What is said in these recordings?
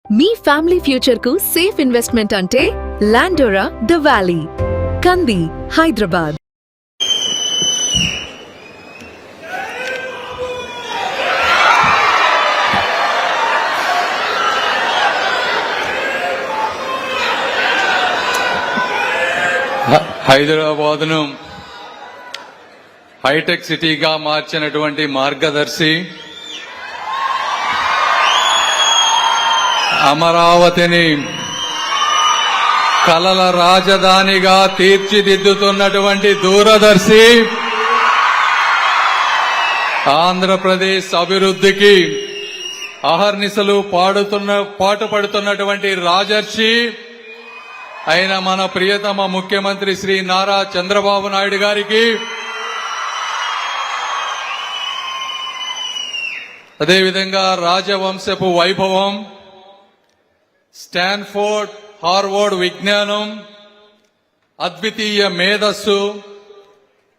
మీ family future కు safe investment అంటే లాండోరా the valley, కంది, హైదరాబాద్. హైదరాబాద్ను హైటెక్ సిటీగా మార్చినటువంటి మార్గదర్శి, అమరావతిని కలల రాజధానిగా తీర్చిదిద్దుతున్నటువంటి దూరదర్శి, ఆంధ్రప్రదేశ్ అభివృద్ధికి అహర్నిశలు పాటుపడుతున్నటువంటి రాజర్షి అయిన మన ప్రియతమ ముఖ్యమంత్రి శ్రీ నారా చంద్రబాబు నాయుడు గారికి, అదేవిధంగా రాజవంశపు వైభవం, స్టాన్ఫోర్డ్ హార్వర్డ్ విజ్ఞానం, అద్వితీయ మేధస్సు,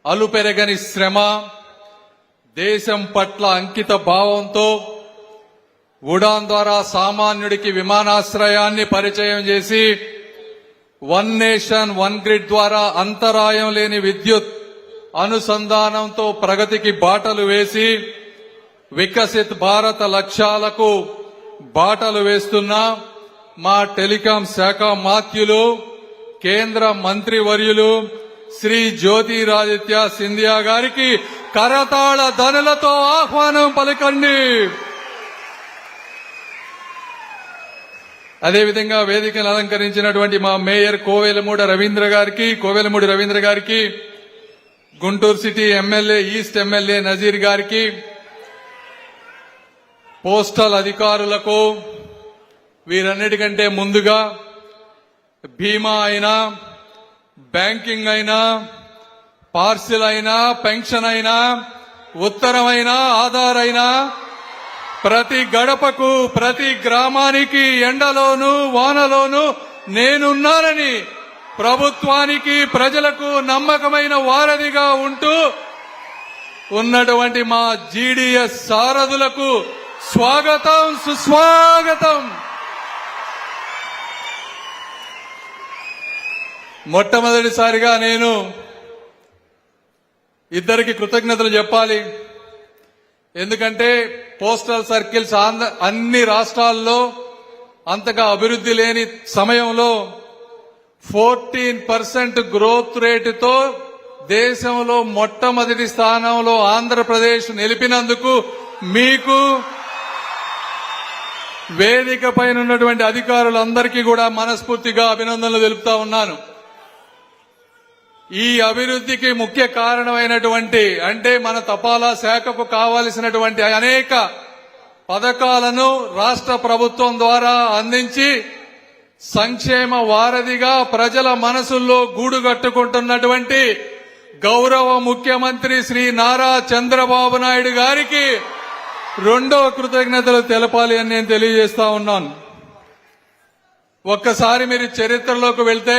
అలుపెరగని శ్రమ, దేశం పట్ల అంకిత భావంతో ఉడాన్ ద్వారా సామాన్యుడికి విమానాశ్రయాన్ని పరిచయం చేసి, వన్ నేషన్ వన్ గ్రిడ్ ద్వారా అంతరాయం లేని విద్యుత్ అనుసంధానంతో ప్రగతికి బాటలు వేసి వికసిత్ భారత లక్ష్యాలకు బాటలు వేస్తున్న మా టెలికాం శాఖ మాత్యులు, కేంద్ర మంత్రివర్యులు శ్రీ జ్యోతిరాదిత్య సింధియా గారికి కరతాళ ధనులతో ఆహ్వానం పలకండి. అదేవిధంగా వేదికను అలంకరించినటువంటి మా మేయర్ కోవెలమూడి రవీంద్ర గారికి, Guntur city MLA east MLA Nazeer గారికి, పోస్టల్ అధికారులకు, వీరన్నిటికంటే ముందుగా బీమా అయినా, బ్యాంకింగ్ అయినా, పార్సిల్ అయినా, పెన్షన్ అయినా, ఉత్తరం అయినా, ఆధార్ అయినా, ప్రతి గడపకు ప్రతి గ్రామానికి ఎండలోనూ వానలోనూ నేనున్నానని ప్రభుత్వానికి ప్రజలకు నమ్మకమైన వారధిగా ఉంటూ ఉన్నటువంటి మా జీడీఎస్ సారథులకు స్వాగతం, సుస్వాగతం. మొట్టమొదటిసారిగా నేను ఇద్దరికి కృతజ్ఞతలు చెప్పాలి. ఎందుకంటే పోస్టల్ సర్కిల్స్ అన్ని రాష్ట్రాల్లో అంతగా అభివృద్ధి లేని సమయంలో 14% గ్రోత్ రేటుతో దేశంలో మొట్టమొదటి స్థానంలో ఆంధ్రప్రదేశ్ నిలిపినందుకు మీకు, వేదిక పైన ఉన్నటువంటి అధికారులందరికీ కూడా మనస్ఫూర్తిగా అభినందనలు తెలుపుతా ఉన్నాను. ఈ అభివృద్ధికి ముఖ్య కారణమైనటువంటి అంటే మన తపాలా శాఖకు కావలసినటువంటి అనేక పథకాలను రాష్ట్ర ప్రభుత్వం ద్వారా అందించి సంక్షేమ వారధిగా ప్రజల మనసుల్లో గూడుగట్టుకుంటున్నటువంటి గౌరవ ముఖ్యమంత్రి శ్రీ నారా చంద్రబాబు నాయుడు గారికి రెండవ కృతజ్ఞతలు తెలపాలి అని నేను తెలియజేస్తా ఉన్నాను. ఒక్కసారి మీరు చరిత్రలోకి వెళ్తే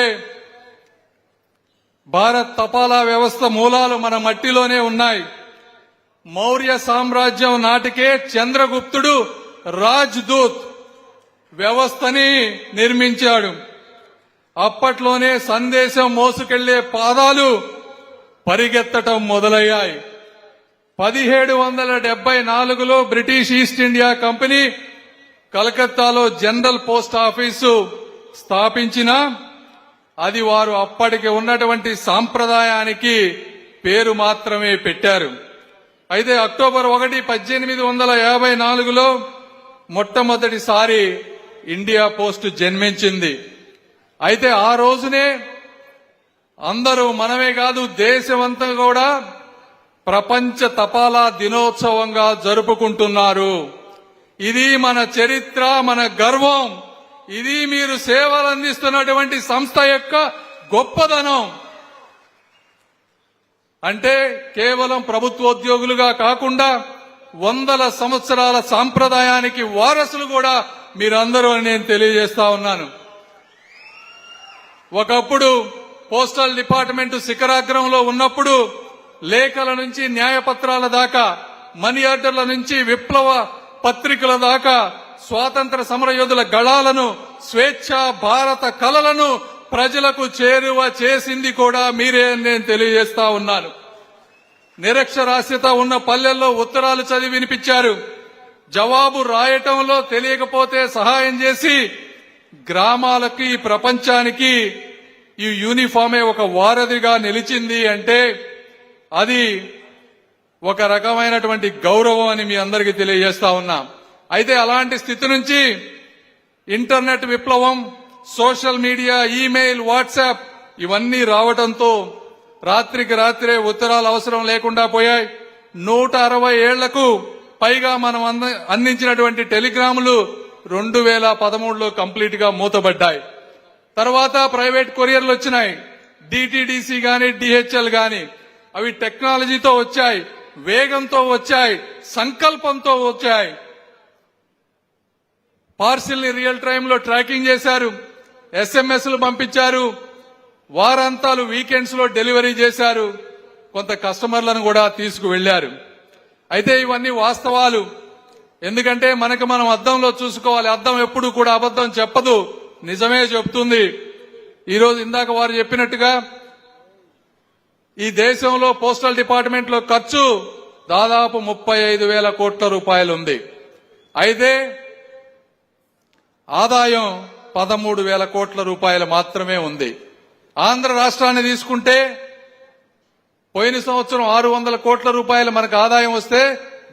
భారత్ తపాలా వ్యవస్థ మూలాలు మన మట్టిలోనే ఉన్నాయి. మౌర్య సామ్రాజ్యం నాటికే చంద్రగుప్తుడు రాజ్దూత్ వ్యవస్థని నిర్మించాడు. అప్పట్లోనే సందేశం మోసుకెళ్లే పాదాలు పరిగెత్తటం మొదలయ్యాయి. 1774లో బ్రిటిష్ ఈస్ట్ ఇండియా కంపెనీ కలకత్తాలో జనరల్ పోస్ట్ ఆఫీసు స్థాపించిన అది వారు అప్పటికి ఉన్నటువంటి సాంప్రదాయానికి పేరు మాత్రమే పెట్టారు. అయితే అక్టోబర్ 1, 1854లో మొట్టమొదటిసారి ఇండియా పోస్ట్ జన్మించింది. అయితే ఆ రోజునే అందరూ, మనమే కాదు దేశమంతా కూడా ప్రపంచ తపాలా దినోత్సవంగా జరుపుకుంటున్నారు. ఇది మన చరిత్ర, మన గర్వం. ఇది మీరు సేవలు అందిస్తున్నటువంటి సంస్థ యొక్క గొప్పదనం. అంటే కేవలం ప్రభుత్వోద్యోగులుగా కాకుండా 100 సంవత్సరాల సాంప్రదాయానికి వారసులు కూడా మీరందరూ అని నేను తెలియజేస్తా ఉన్నాను. ఒకప్పుడు పోస్టల్ డిపార్ట్మెంట్ శిఖరాగ్రంలో ఉన్నప్పుడు లేఖల నుంచి న్యాయపత్రాల దాకా, మనీ ఆర్డర్ల నుంచి విప్లవ పత్రికల దాకా స్వాతంత్ర సమరయోధుల గళాలను, స్వేచ్ఛ భారత కలలను ప్రజలకు చేరువ చేసింది కూడా మీరే అని నేను తెలియజేస్తా ఉన్నాను. నిరక్షరాస్యత ఉన్న పల్లెల్లో ఉత్తరాలు చదివి వినిపించారు. జవాబు రాయటంలో తెలియకపోతే సహాయం చేసి గ్రామాలకి, ప్రపంచానికి ఈ యూనిఫామే ఒక వారధిగా నిలిచింది అంటే అది ఒక రకమైనటువంటి గౌరవం అని మీ అందరికీ తెలియజేస్తా ఉన్నా. అయితే అలాంటి స్థితి నుంచి ఇంటర్నెట్ విప్లవం, సోషల్ మీడియా, ఈమెయిల్, వాట్సాప్ ఇవన్నీ రావడంతో రాత్రికి రాత్రే ఉత్తరాలు అవసరం లేకుండా పోయాయి. 160 ఏళ్లకు పైగా మనం అందించినటువంటి టెలిగ్రాములు 2013లో కంప్లీట్ గా మూతబడ్డాయి. తర్వాత ప్రైవేట్ కొరియర్లు వచ్చినాయి. డిటిడిసి గాని, డిహెచ్ఎల్ గాని అవి టెక్నాలజీతో వచ్చాయి, వేగంతో వచ్చాయి, సంకల్పంతో వచ్చాయి. పార్సిల్ ని రియల్ టైమ్ లో ట్రాకింగ్ చేశారు, ఎస్ఎంఎస్లు పంపించారు, వారాంతాలు వీకెండ్స్ లో డెలివరీ చేశారు, కొంత కస్టమర్లను కూడా తీసుకువెళ్లారు. అయితే ఇవన్నీ వాస్తవాలు. ఎందుకంటే మనం అద్దంలో చూసుకోవాలి. అద్దం ఎప్పుడు కూడా అబద్ధం చెప్పదు, నిజమే చెప్తుంది. ఈరోజు ఇందాక వారు చెప్పినట్టుగా ఈ దేశంలో పోస్టల్ డిపార్ట్మెంట్ లో ఖర్చు దాదాపు 35,000 కోట్ల రూపాయలు ఉంది. అయితే ఆదాయం 13,000 కోట్ల రూపాయలు మాత్రమే ఉంది. ఆంధ్ర రాష్ట్రాన్ని తీసుకుంటే పోయిన సంవత్సరం 600 కోట్ల రూపాయలు మనకు ఆదాయం వస్తే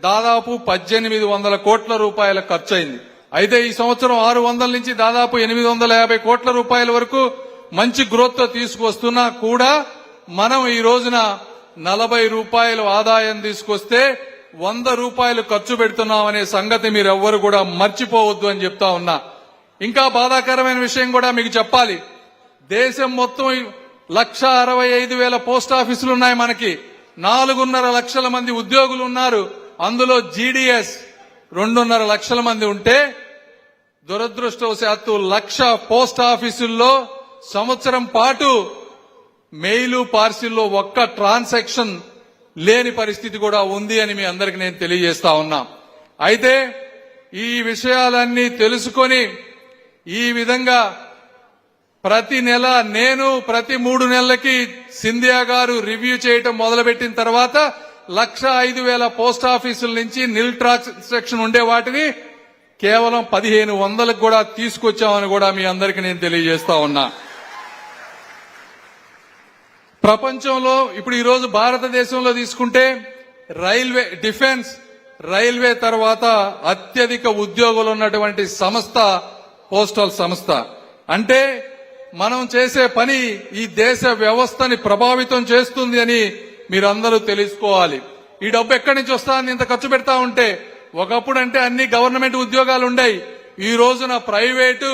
దాదాపు 1800 కోట్ల రూపాయల ఖర్చు అయింది. అయితే ఈ సంవత్సరం 600 నుంచి దాదాపు 850 కోట్ల రూపాయల వరకు మంచి గ్రోత్ తో తీసుకొస్తున్నా కూడా మనం ఈ రోజున 40 రూపాయలు ఆదాయం తీసుకొస్తే 100 రూపాయలు ఖర్చు పెడుతున్నామనే సంగతి మీరెవ్వరు కూడా మర్చిపోవద్దు అని చెప్తా ఉన్నా. ఇంకా బాధాకరమైన విషయం కూడా మీకు చెప్పాలి. దేశం మొత్తం 1,65,000 పోస్ట్ ఆఫీసులు ఉన్నాయి. మనకి 4.5 లక్షల మంది ఉద్యోగులు ఉన్నారు. అందులో జీడీఎస్ 2.5 లక్షల మంది ఉంటే దురదృష్టవశాత్తు 1,00,000 పోస్ట్ ఆఫీసుల్లో సంవత్సరం పాటు మెయిలు, పార్సిల్లో ఒక్క ట్రాన్సాక్షన్ లేని పరిస్థితి కూడా ఉంది అని మీ అందరికి నేను తెలియజేస్తా ఉన్నా. అయితే ఈ విషయాలన్నీ తెలుసుకొని ఈ విధంగా ప్రతి నెల నేను ప్రతి 3 నెలలకి సింధియా గారు రివ్యూ చేయటం మొదలుపెట్టిన తర్వాత 1,05,000 పోస్ట్ ఆఫీసుల నుంచి నిల్ ట్రాన్సాక్షన్ ఉండే వాటిని కేవలం 1,500కు కూడా తీసుకొచ్చామని కూడా మీ అందరికి నేను తెలియజేస్తా ఉన్నా. ప్రపంచంలో ఇప్పుడు ఈ రోజు భారతదేశంలో తీసుకుంటే డిఫెన్స్, రైల్వే తర్వాత అత్యధిక ఉద్యోగులు ఉన్నటువంటి సంస్థ పోస్టల్ సంస్థ. అంటే మనం చేసే పని ఈ దేశ వ్యవస్థని ప్రభావితం చేస్తుంది అని మీరందరూ తెలుసుకోవాలి. ఈ డబ్బు ఎక్కడి నుంచి వస్తారని ఇంత ఖర్చు పెడతా ఉంటే ఒకప్పుడు అంటే అన్ని గవర్నమెంట్ ఉద్యోగాలు ఉండేవి. ఈ రోజున ప్రైవేటు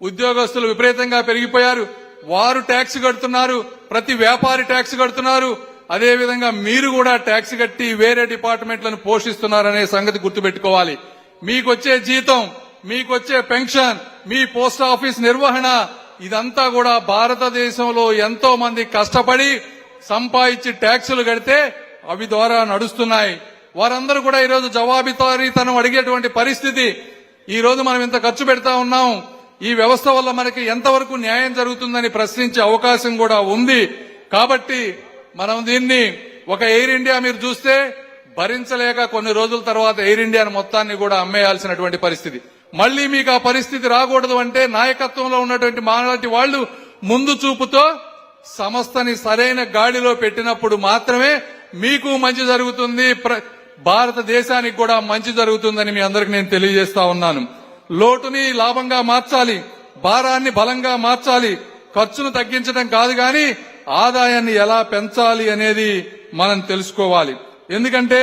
ఉద్యోగస్తులు విపరీతంగా పెరిగిపోయారు. వారు ట్యాక్స్ కడుతున్నారు, ప్రతి వ్యాపారి ట్యాక్స్ కడుతున్నారు. అదేవిధంగా మీరు కూడా ట్యాక్స్ కట్టి వేరే డిపార్ట్మెంట్లను పోషిస్తున్నారనే సంగతి గుర్తుపెట్టుకోవాలి. మీకొచ్చే జీతం, మీకొచ్చే పెన్షన్, మీ పోస్ట్ ఆఫీస్ నిర్వహణ ఇదంతా కూడా భారతదేశంలో ఎంతో మంది కష్టపడి సంపాదించి ట్యాక్సులు కడితే అవి ద్వారా నడుస్తున్నాయి. వారందరూ కూడా ఈరోజు జవాబుదారీతనం అడిగేటువంటి పరిస్థితి. ఈ రోజు మనం ఇంత ఖర్చు పెడతా ఉన్నాం, ఈ వ్యవస్థ వల్ల మనకి ఎంతవరకు న్యాయం జరుగుతుందని ప్రశ్నించే అవకాశం కూడా ఉంది. కాబట్టి మనం దీన్ని ఒక ఎయిర్ ఇండియా మీరు చూస్తే భరించలేక కొన్ని రోజుల తర్వాత ఎయిర్ ఇండియాను మొత్తాన్ని కూడా అమ్మేయాల్సినటువంటి పరిస్థితి. మళ్లీ మీకు ఆ పరిస్థితి రాకూడదు అంటే నాయకత్వంలో ఉన్నటువంటి మాలాంటి వాళ్లు ముందు చూపుతో సంస్థని సరైన గాడిలో పెట్టినప్పుడు మాత్రమే మీకు మంచి జరుగుతుంది, భారతదేశానికి కూడా మంచి జరుగుతుందని మీ అందరికి నేను తెలియజేస్తా ఉన్నాను. లోటుని లాభంగా మార్చాలి, భారాన్ని బలంగా మార్చాలి. ఖర్చును తగ్గించడం కాదు గాని ఆదాయాన్ని ఎలా పెంచాలి అనేది మనం తెలుసుకోవాలి. ఎందుకంటే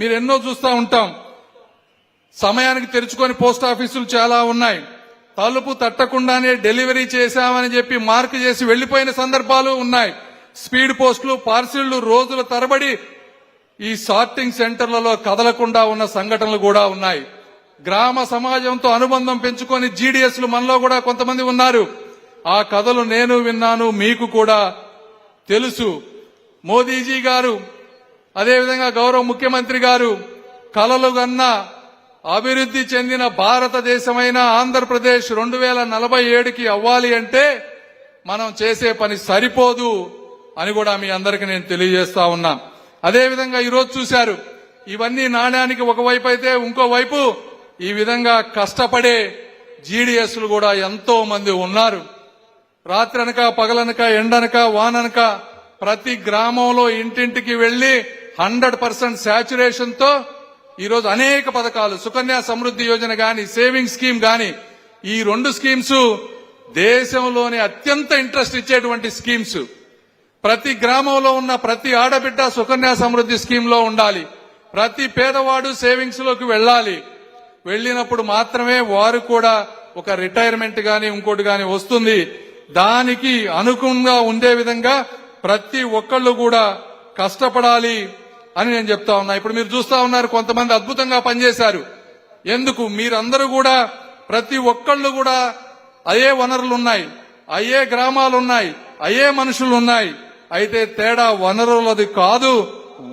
మీరు ఎన్నో చూస్తూ ఉంటాం, సమయానికి తెరుచుకొని పోస్ట్ ఆఫీసులు చాలా ఉన్నాయి. తలుపు తట్టకుండానే డెలివరీ చేశామని చెప్పి మార్క్ చేసి వెళ్లిపోయిన సందర్భాలు ఉన్నాయి. స్పీడ్ పోస్టులు, పార్సిళ్లు రోజుల తరబడి ఈ సార్టింగ్ సెంటర్లలో కదలకుండా ఉన్న సంఘటనలు కూడా ఉన్నాయి. గ్రామ సమాజంతో అనుబంధం పెంచుకొని జీడీఎస్లు మనలో కూడా కొంతమంది ఉన్నారు. ఆ కథలు నేను విన్నాను, మీకు కూడా తెలుసు. మోదీజీ గారు, అదేవిధంగా గౌరవ ముఖ్యమంత్రి గారు కలలు కన్నా అభివృద్ధి చెందిన భారతదేశమైన ఆంధ్రప్రదేశ్ 2047కి అవ్వాలి అంటే మనం చేసే పని సరిపోదు అని కూడా మీ అందరికీ నేను తెలియజేస్తా ఉన్నా. అదేవిధంగా ఈరోజు చూశారు, ఇవన్నీ నాణ్యానికి ఒకవైపు అయితే ఇంకోవైపు ఈ విధంగా కష్టపడే జీడీఎస్లు కూడా ఎంతో మంది ఉన్నారు. రాత్రనక పగలనక ఎండనక వాననక ప్రతి గ్రామంలో ఇంటింటికి వెళ్లి 100% శాచ్యురేషన్ తో ఈరోజు అనేక పథకాలు, సుకన్య సమృద్ధి యోజన గాని, సేవింగ్ స్కీమ్ గాని, ఈ రెండు స్కీమ్స్ దేశంలోనే అత్యంత ఇంట్రెస్ట్ ఇచ్చేటువంటి స్కీమ్స్. ప్రతి గ్రామంలో ఉన్న ప్రతి ఆడబిడ్డ సుకన్య సమృద్ధి స్కీమ్ లో ఉండాలి. ప్రతి పేదవాడు సేవింగ్స్ లోకి వెళ్ళాలి. వెళ్ళినప్పుడు మాత్రమే వారు కూడా ఒక రిటైర్మెంట్ గాని ఇంకోటి గాని వస్తుంది. దానికి అనుగుణంగా ఉండే విధంగా ప్రతి ఒక్కళ్ళు కూడా కష్టపడాలి అని నేను చెప్తా ఉన్నా. ఇప్పుడు మీరు చూస్తా ఉన్నారు, కొంతమంది అద్భుతంగా పనిచేశారు. ఎందుకు? మీరందరూ కూడా ప్రతి ఒక్కళ్ళు కూడా అయ్యే వనరులున్నాయి, అయ్యే గ్రామాలున్నాయి, అయ్యే మనుషులున్నాయి. అయితే తేడా వనరులది కాదు,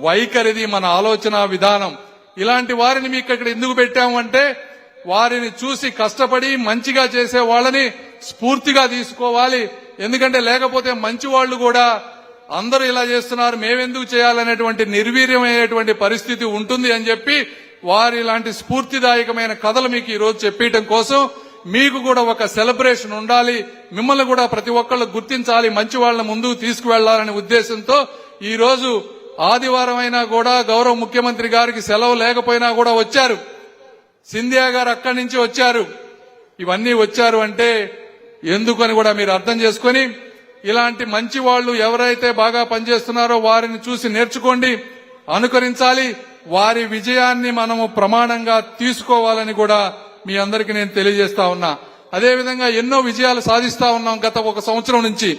వైఖరిది, మన ఆలోచన విధానం. ఇలాంటి వారిని మీకు ఇక్కడ ఎందుకు పెట్టాము అంటే వారిని చూసి కష్టపడి మంచిగా చేసే వాళ్ళని స్ఫూర్తిగా తీసుకోవాలి. ఎందుకంటే లేకపోతే మంచి వాళ్ళు కూడా అందరూ ఇలా చేస్తున్నారు, మేమెందుకు చేయాలనేటువంటి నిర్వీర్యమైనటువంటి పరిస్థితి ఉంటుంది అని చెప్పి వారి ఇలాంటి స్ఫూర్తిదాయకమైన కథలు మీకు ఈ రోజు చెప్పడం కోసం మీకు కూడా ఒక సెలబ్రేషన్ ఉండాలి. మిమ్మల్ని కూడా ప్రతి ఒక్కళ్ళు గుర్తించాలి, మంచి వాళ్ళని ముందుకు తీసుకువెళ్లాలనే ఉద్దేశంతో ఈ రోజు ఆదివారం అయినా కూడా గౌరవ ముఖ్యమంత్రి గారికి సెలవు లేకపోయినా కూడా వచ్చారు. సింధియా గారు అక్కడి నుంచి వచ్చారు. ఇవన్నీ వచ్చారు అంటే ఎందుకని కూడా మీరు అర్థం చేసుకొని ఇలాంటి మంచి వాళ్ళు ఎవరైతే బాగా పనిచేస్తున్నారో వారిని చూసి నేర్చుకోండి, అనుకరించాలి. వారి విజయాన్ని మనము ప్రమాణంగా తీసుకోవాలని కూడా మీ అందరికీ నేను తెలియజేస్తా ఉన్నా. అదేవిధంగా ఎన్నో విజయాలు సాధిస్తా ఉన్నాం గత ఒక సంవత్సరం నుంచి.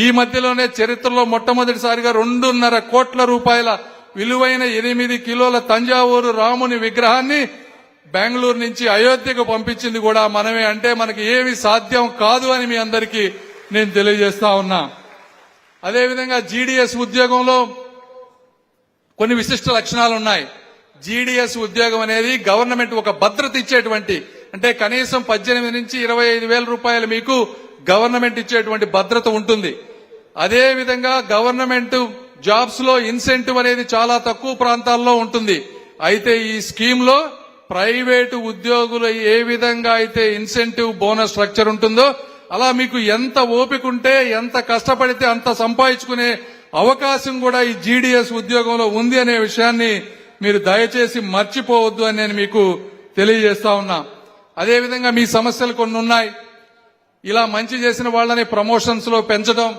ఈ మధ్యలోనే చరిత్రలో మొట్టమొదటిసారిగా 2.5 కోట్ల రూపాయల విలువైన 8 కిలోల తంజావూరు రాముని విగ్రహాన్ని బెంగళూరు నుంచి అయోధ్యకు పంపించింది కూడా మనమే. అంటే మనకి ఏమి సాధ్యం కాదు అని మీ అందరికీ నేను తెలియజేస్తా ఉన్నా. అదేవిధంగా జీడీఎస్ ఉద్యోగంలో కొన్ని విశిష్ట లక్షణాలు ఉన్నాయి. జీడీఎస్ ఉద్యోగం అనేది గవర్నమెంట్ ఒక భద్రత ఇచ్చేటువంటి, అంటే కనీసం 18 నుంచి 25 వేల రూపాయలు మీకు గవర్నమెంట్ ఇచ్చేటువంటి భద్రత ఉంటుంది. అదే విధంగా గవర్నమెంట్ జాబ్స్ లో ఇన్సెంటివ్ అనేది చాలా తక్కువ ప్రాంతాల్లో ఉంటుంది. అయితే ఈ స్కీమ్ లో ప్రైవేటు ఉద్యోగులు ఏ విధంగా అయితే ఇన్సెంటివ్ బోనస్ స్ట్రక్చర్ ఉంటుందో అలా మీకు ఎంత ఓపిక ఉంటే ఎంత కష్టపడితే అంత సంపాదించుకునే అవకాశం కూడా ఈ జీడీఎస్ ఉద్యోగంలో ఉంది అనే విషయాన్ని మీరు దయచేసి మర్చిపోవద్దు అని నేను మీకు తెలియజేస్తా ఉన్నా. అదేవిధంగా మీ సమస్యలు కొన్ని ఉన్నాయి. ఇలా మంచి చేసిన వాళ్ళని ప్రమోషన్స్ లో పెంచడం,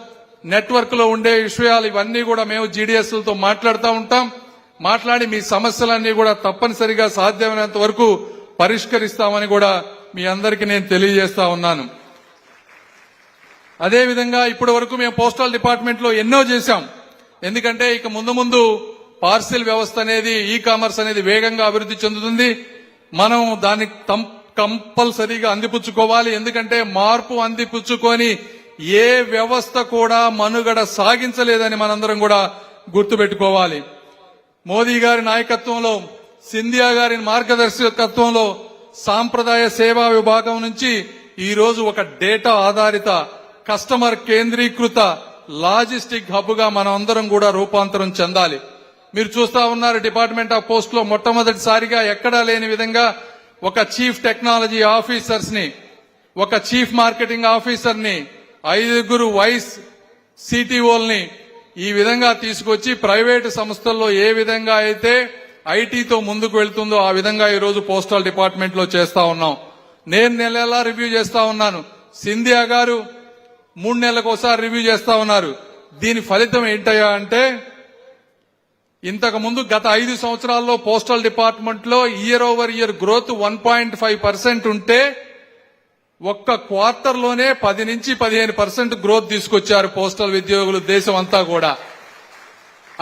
నెట్వర్క్ లో ఉండే విషయాలు, ఇవన్నీ కూడా మేము జీడీఎస్ లతో మాట్లాడుతూ ఉంటాం. మాట్లాడి మీ సమస్యలన్నీ కూడా తప్పనిసరిగా సాధ్యమైనంత వరకు పరిష్కరిస్తామని కూడా మీ అందరికీ నేను తెలియజేస్తా ఉన్నాను. అదేవిధంగా ఇప్పటి వరకు మేము పోస్టల్ డిపార్ట్మెంట్ లో ఎన్నో చేశాం. ఎందుకంటే ఇక ముందు పార్సిల్ వ్యవస్థ అనేది, ఈ కామర్స్ అనేది వేగంగా అభివృద్ధి చెందుతుంది. మనం దాన్ని కంపల్సరీగా అందిపుచ్చుకోవాలి. ఎందుకంటే మార్పు అందిపుచ్చుకొని ఏ వ్యవస్థ కూడా మనుగడ సాగించలేదని మనందరం కూడా గుర్తుపెట్టుకోవాలి. మోదీ గారి నాయకత్వంలో, సింధియా గారి మార్గదర్శకత్వంలో సాంప్రదాయ సేవా విభాగం నుంచి ఈ రోజు ఒక డేటా ఆధారిత కస్టమర్ కేంద్రీకృత లాజిస్టిక్ హబ్ గా మనం అందరం కూడా రూపాంతరం చెందాలి. మీరు చూస్తా ఉన్నారు, డిపార్ట్మెంట్ ఆఫ్ పోస్ట్ లో మొట్టమొదటిసారిగా ఎక్కడా లేని విధంగా ఒక చీఫ్ టెక్నాలజీ ఆఫీసర్స్ ని, ఒక చీఫ్ మార్కెటింగ్ ఆఫీసర్ ని, 5 వైస్ సిటిఓల్ని ఈ విధంగా తీసుకొచ్చి ప్రైవేటు సంస్థల్లో ఏ విధంగా అయితే ఐటీతో ముందుకు వెళ్తుందో ఆ విధంగా ఈ రోజు పోస్టల్ డిపార్ట్మెంట్ లో చేస్తా ఉన్నాం. నేను నెలలా రివ్యూ చేస్తా ఉన్నాను. సింధియా గారు 3 నెలలకు ఒకసారి రివ్యూ చేస్తా ఉన్నారు. దీని ఫలితం ఏంటయ్యా అంటే, ఇంతకు ముందు గత 5 సంవత్సరాల్లో పోస్టల్ డిపార్ట్మెంట్ లో ఇయర్ ఓవర్ ఇయర్ గ్రోత్ 1.5% ఉంటే ఒక్క క్వార్టర్ లోనే 10 నుంచి 15% గ్రోత్ తీసుకొచ్చారు పోస్టల్ ఉద్యోగులు దేశం అంతా కూడా.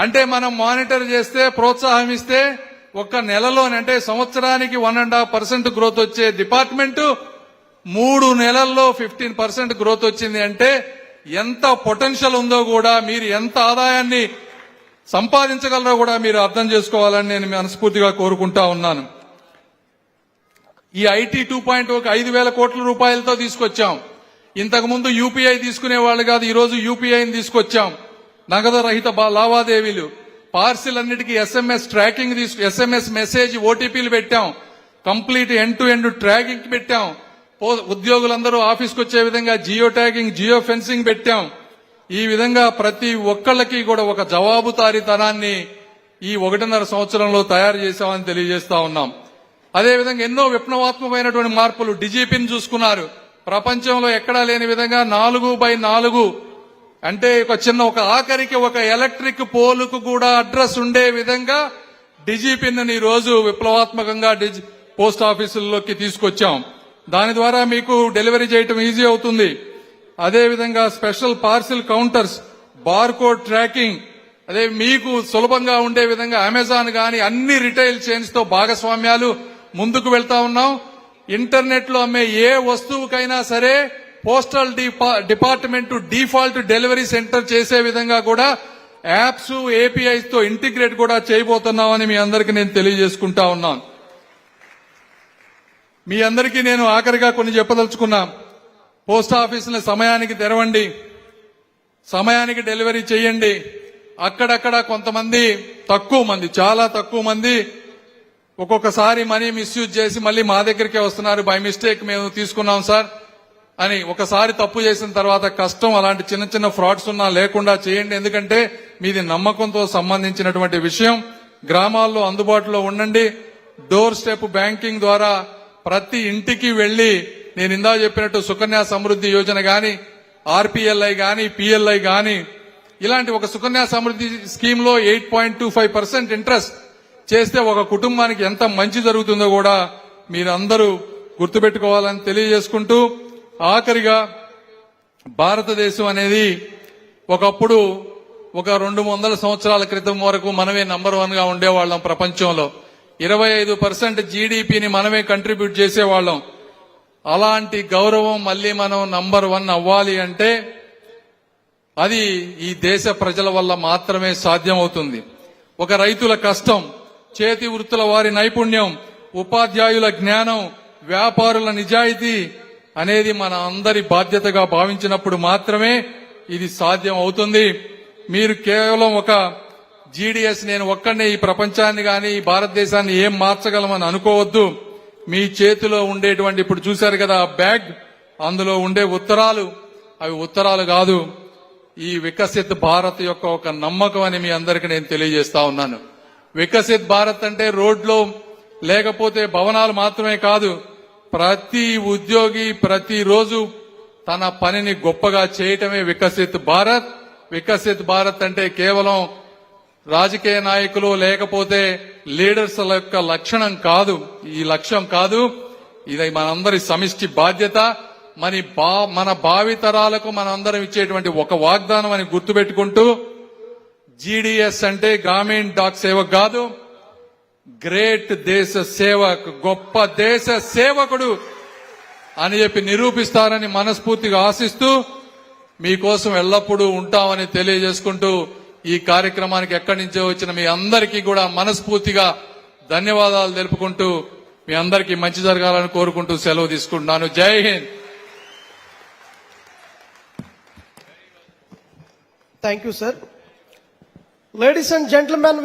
అంటే మనం మానిటర్ చేస్తే, ప్రోత్సాహం ఇస్తే ఒక్క నెలలోనే, అంటే సంవత్సరానికి 1.5% గ్రోత్ వచ్చే డిపార్ట్మెంట్ 3 నెలల్లో 15% గ్రోత్ వచ్చింది. అంటే ఎంత పొటెన్షియల్ ఉందో కూడా, మీరు ఎంత ఆదాయాన్ని సంపాదించగలరో కూడా మీరు అర్థం చేసుకోవాలని నేను మనస్ఫూర్తిగా కోరుకుంటా ఉన్నాను. ఈ ఐటీ 2.0 5,000 కోట్ల రూపాయలతో తీసుకొచ్చాం. ఇంతకు ముందు యూపీఐ తీసుకునే వాళ్ళు కాదు, ఈ రోజు యూపీఐని తీసుకొచ్చాం. నగదు రహిత లావాదేవీలు, పార్సిల్ అన్నిటికీ ఎస్ఎంఎస్ ట్రాకింగ్ ఎస్ఎంఎస్ మెసేజ్ ఓటీపీలు పెట్టాం. Complete end to end tracking పెట్టాం. ఉద్యోగులందరూ ఆఫీస్కి వచ్చే విధంగా జియో ట్యాగింగ్, జియో ఫెన్సింగ్ పెట్టాం. ఈ విధంగా ప్రతి ఒక్కళ్ళకి కూడా ఒక జవాబుదారీతనాన్ని ఈ 1.5 సంవత్సరంలో తయారు చేశామని తెలియజేస్తా ఉన్నాం. అదేవిధంగా ఎన్నో విప్లవాత్మకమైనటువంటి మార్పులు. డిజిపిని చూసుకున్నారు, ప్రపంచంలో ఎక్కడా లేని విధంగా 4x4 అంటే ఒక ఆఖరికి ఒక ఎలక్ట్రిక్ పోలుకు కూడా అడ్రస్ ఉండే విధంగా డిజిపిన్ ఈ రోజు విప్లవాత్మకంగా పోస్ట్ ఆఫీసుల్లోకి తీసుకొచ్చాం. దాని ద్వారా మీకు డెలివరీ చేయటం ఈజీ అవుతుంది. అదేవిధంగా special parcel counters, barcode tracking, అదే మీకు సులభంగా ఉండే విధంగా అమెజాన్ గాని అన్ని రిటైల్ చైన్స్ తో భాగస్వామ్యాలు ముందుకు వెళ్తా ఉన్నాం. ఇంటర్నెట్ లో అమ్మే ఏ వస్తువుకైనా సరే postal department default delivery centre చేసే విధంగా కూడా యాప్స్, ఏపీఐస్ తో ఇంటిగ్రేట్ కూడా చేయబోతున్నామని మీ అందరికీ నేను తెలియజేసుకుంటా ఉన్నాను. మీ అందరికీ నేను ఆఖరిగా కొన్ని చెప్పదలుచుకున్నా. పోస్ట్ ఆఫీసుల సమయానికి తెరవండి, సమయానికి డెలివరీ చేయండి. అక్కడక్కడ కొంతమంది చాలా తక్కువ మంది ఒక్కొక్కసారి మనీ మిస్యూజ్ చేసి మళ్ళీ మా దగ్గరికే వస్తున్నారు. బై మిస్టేక్ మేము తీసుకున్నాం సార్ అని ఒకసారి తప్పు చేసిన తర్వాత కష్టం. అలాంటి చిన్న చిన్న ఫ్రాడ్స్ ఉన్నా లేకుండా చేయండి. ఎందుకంటే మీది నమ్మకంతో సంబంధించినటువంటి విషయం. గ్రామాల్లో అందుబాటులో ఉండండి. డోర్ స్టెప్ బ్యాంకింగ్ ద్వారా ప్రతి ఇంటికి వెళ్లి నేను ఇందా చెప్పినట్టు సుకన్య సమృద్ధి యోజన గాని, ఆర్పీఎల్ఐ గాని, పిఎల్ఐ గాని ఇలాంటి ఒక సుకన్య సమృద్ధి స్కీమ్ లో 8.25% ఇంట్రెస్ట్ చేస్తే ఒక కుటుంబానికి ఎంత మంచి జరుగుతుందో కూడా మీరందరూ గుర్తుపెట్టుకోవాలని తెలియజేసుకుంటూ, ఆఖరిగా భారతదేశం అనేది ఒకప్పుడు ఒక 200 సంవత్సరాల క్రితం వరకు మనమే నంబర్ 1 గా ఉండేవాళ్ళం. ప్రపంచంలో 25% జీడీపీని మనమే కంట్రిబ్యూట్ చేసేవాళ్ళం. అలాంటి గౌరవం మళ్ళీ మనం నంబర్ 1 అవ్వాలి అంటే అది ఈ దేశ ప్రజల వల్ల మాత్రమే సాధ్యమవుతుంది. ఒక రైతుల కష్టం, చేతి వృత్తుల వారి నైపుణ్యం, ఉపాధ్యాయుల జ్ఞానం, వ్యాపారుల నిజాయితీ అనేది మన అందరి బాధ్యతగా భావించినప్పుడు మాత్రమే ఇది సాధ్యం అవుతుంది. మీరు కేవలం ఒక జీడీఎస్ నేను ఒక్కడే ఈ ప్రపంచాన్ని గాని ఈ భారతదేశాన్ని ఏం మార్చగలమని అనుకోవద్దు. మీ చేతిలో ఉండేటువంటి ఇప్పుడు చూశారు కదా బ్యాగ్, అందులో ఉండే ఉత్తరాలు, అవి ఉత్తరాలు కాదు, ఈ వికసిత్ భారత్ యొక్క ఒక నమ్మకం అని మీ అందరికీ నేను తెలియజేస్తా ఉన్నాను. వికసిత్ భారత్ అంటే రోడ్లు లేకపోతే భవనాలు మాత్రమే కాదు, ప్రతి ఉద్యోగి ప్రతిరోజు తన పనిని గొప్పగా చేయటమే వికసిత్ భారత్. వికసిత్ భారత్ అంటే కేవలం రాజకీయ నాయకులు లేకపోతే లీడర్స్ యొక్క లక్షణం కాదు, ఈ లక్ష్యం కాదు. ఇది మనందరి సమిష్టి బాధ్యత. మన భావితరాలకు మనందరం ఇచ్చేటువంటి ఒక వాగ్దానం అని గుర్తుపెట్టుకుంటూ, జీడీఎస్ అంటే గ్రామీణ డాక్ సేవక్ కాదు, గ్రేట్ దేశ సేవక్, గొప్ప దేశ సేవకుడు అని చెప్పి నిరూపిస్తారని మనస్ఫూర్తిగా ఆశిస్తూ మీకోసం ఎల్లప్పుడూ ఉంటామని తెలియజేసుకుంటూ, ఈ కార్యక్రమానికి ఎక్కడి నుంచో వచ్చిన మీ అందరికీ కూడా మనస్ఫూర్తిగా ధన్యవాదాలు తెలుపుకుంటూ మీ అందరికీ మంచి జరగాలని కోరుకుంటూ సెలవు తీసుకుంటున్నాను. జై Hind. Thank you, sir. Ladies and gentlemen,